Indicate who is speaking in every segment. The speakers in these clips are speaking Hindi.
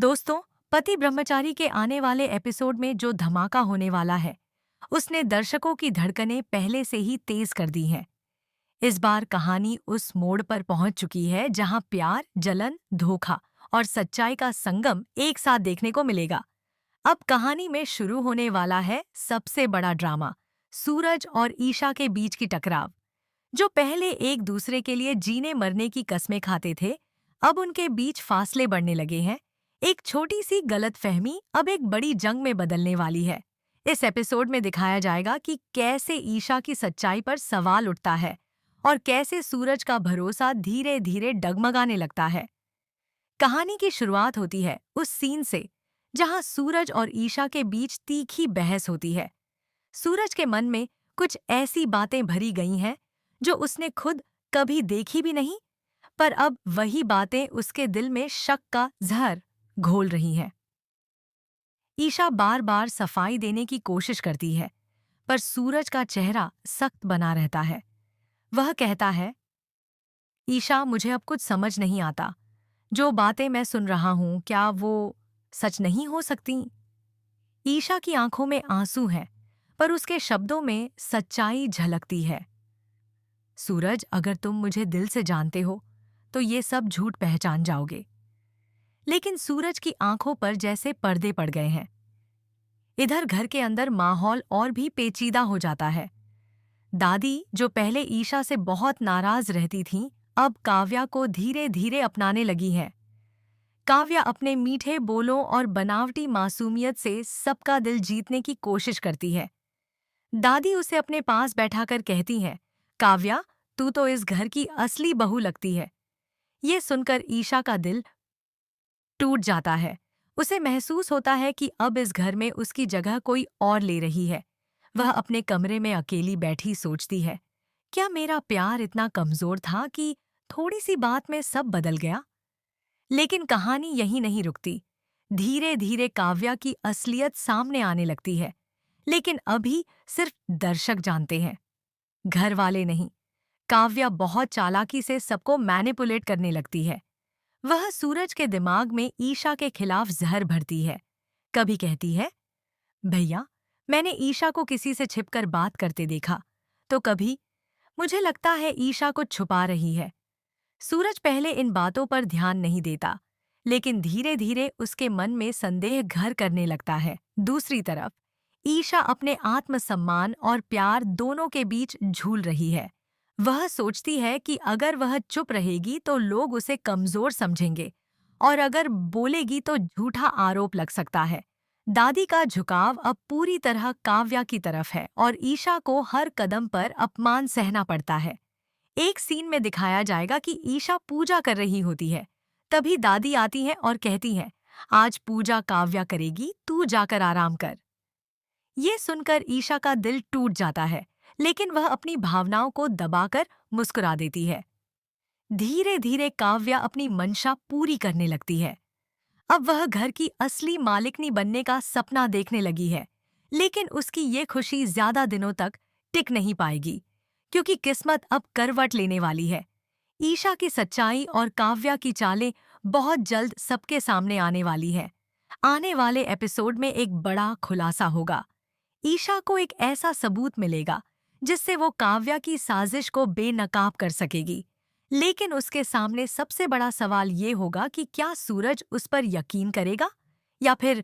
Speaker 1: दोस्तों, पति ब्रह्मचारी के आने वाले एपिसोड में जो धमाका होने वाला है, उसने दर्शकों की धड़कनें पहले से ही तेज कर दी हैं। इस बार कहानी उस मोड़ पर पहुंच चुकी है जहां प्यार, जलन, धोखा और सच्चाई का संगम एक साथ देखने को मिलेगा। अब कहानी में शुरू होने वाला है सबसे बड़ा ड्रामा, सूरज और ईशा के बीच की टकराव। जो पहले एक दूसरे के लिए जीने मरने की कस्में खाते थे, अब उनके बीच फासले बढ़ने लगे हैं। एक छोटी सी गलतफहमी अब एक बड़ी जंग में बदलने वाली है। इस एपिसोड में दिखाया जाएगा कि कैसे ईशा की सच्चाई पर सवाल उठता है और कैसे सूरज का भरोसा धीरे धीरे डगमगाने लगता है। कहानी की शुरुआत होती है उस सीन से जहां सूरज और ईशा के बीच तीखी बहस होती है। सूरज के मन में कुछ ऐसी बातें भरी गई हैं जो उसने खुद कभी देखी भी नहीं, पर अब वही बातें उसके दिल में शक का जहर घोल रही हैं। ईशा बार बार सफाई देने की कोशिश करती है, पर सूरज का चेहरा सख्त बना रहता है। वह कहता है, ईशा, मुझे अब कुछ समझ नहीं आता। जो बातें मैं सुन रहा हूं, क्या वो सच नहीं हो सकती? ईशा की आंखों में आंसू हैं, पर उसके शब्दों में सच्चाई झलकती है। सूरज, अगर तुम मुझे दिल से जानते हो, तो ये सब झूठ पहचान जाओगे। लेकिन सूरज की आंखों पर जैसे पर्दे पड़ गए हैं। इधर घर के अंदर माहौल और भी पेचीदा हो जाता है। दादी, जो पहले ईशा से बहुत नाराज रहती थीं, अब काव्या को धीरे धीरे अपनाने लगी हैं। काव्या अपने मीठे बोलों और बनावटी मासूमियत से सबका दिल जीतने की कोशिश करती है। दादी उसे अपने पास बैठाकर कहती हैं, काव्या, तू तो इस घर की असली बहू लगती है। ये सुनकर ईशा का दिल टूट जाता है। उसे महसूस होता है कि अब इस घर में उसकी जगह कोई और ले रही है। वह अपने कमरे में अकेली बैठी सोचती है, क्या मेरा प्यार इतना कमजोर था कि थोड़ी सी बात में सब बदल गया? लेकिन कहानी यहीं नहीं रुकती। धीरे धीरे काव्या की असलियत सामने आने लगती है, लेकिन अभी सिर्फ दर्शक जानते हैं, घर वाले नहीं। काव्या बहुत चालाकी से सबको मैनिपुलेट करने लगती है। वह सूरज के दिमाग में ईशा के खिलाफ जहर भरती है। कभी कहती है, भैया, मैंने ईशा को किसी से छिपकर बात करते देखा, तो कभी मुझे लगता है ईशा कुछ छुपा रही है। सूरज पहले इन बातों पर ध्यान नहीं देता, लेकिन धीरे धीरे उसके मन में संदेह घर करने लगता है। दूसरी तरफ ईशा अपने आत्मसम्मान और प्यार दोनों के बीच झूल रही है। वह सोचती है कि अगर वह चुप रहेगी तो लोग उसे कमजोर समझेंगे, और अगर बोलेगी तो झूठा आरोप लग सकता है। दादी का झुकाव अब पूरी तरह काव्या की तरफ है और ईशा को हर कदम पर अपमान सहना पड़ता है। एक सीन में दिखाया जाएगा कि ईशा पूजा कर रही होती है। तभी दादी आती है और कहती है, आज पूजा काव्या करेगी, तू जाकर आराम कर। ये सुनकर ईशा का दिल टूट जाता है, लेकिन वह अपनी भावनाओं को दबाकर मुस्कुरा देती है। धीरे धीरे काव्या अपनी मंशा पूरी करने लगती है। अब वह घर की असली मालिकनी बनने का सपना देखने लगी है, लेकिन उसकी ये खुशी ज्यादा दिनों तक टिक नहीं पाएगी, क्योंकि किस्मत अब करवट लेने वाली है। ईशा की सच्चाई और काव्या की चालें बहुत जल्द सबके सामने आने वाली है। आने वाले एपिसोड में एक बड़ा खुलासा होगा। ईशा को एक ऐसा सबूत मिलेगा जिससे वो काव्या की साजिश को बेनकाब कर सकेगी। लेकिन उसके सामने सबसे बड़ा सवाल ये होगा कि क्या सूरज उस पर यकीन करेगा या फिर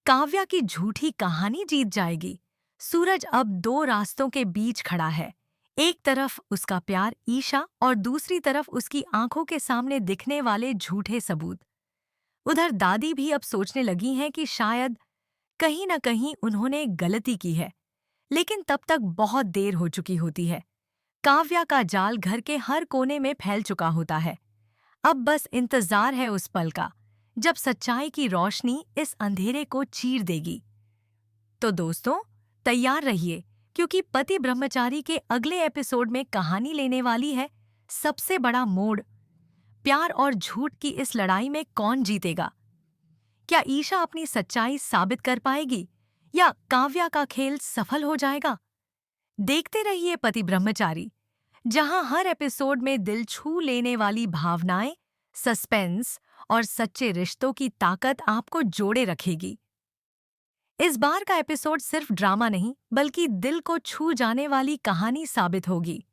Speaker 1: काव्या की झूठी कहानी जीत जाएगी। सूरज अब दो रास्तों के बीच खड़ा है। एक तरफ उसका प्यार ईशा और दूसरी तरफ उसकी आंखों के सामने दिखने वाले झूठे सबूत। उधर दादी भी अब सोचने लगी हैं कि शायद कहीं न कहीं उन्होंने एक गलती की है, लेकिन तब तक बहुत देर हो चुकी होती है। काव्या का जाल घर के हर कोने में फैल चुका होता है। अब बस इंतजार है उस पल का, जब सच्चाई की रोशनी इस अंधेरे को चीर देगी। तो दोस्तों, तैयार रहिए, क्योंकि पति ब्रह्मचारी के अगले एपिसोड में कहानी लेने वाली है सबसे बड़ा मोड़। प्यार और झूठ की इस लड़ाई में कौन जीतेगा? क्या ईशा अपनी सच्चाई साबित कर पाएगी या काव्या का खेल सफल हो जाएगा? देखते रहिए पति ब्रह्मचारी, जहां हर एपिसोड में दिल छू लेने वाली भावनाएं, सस्पेंस और सच्चे रिश्तों की ताकत आपको जोड़े रखेगी। इस बार का एपिसोड सिर्फ ड्रामा नहीं, बल्कि दिल को छू जाने वाली कहानी साबित होगी।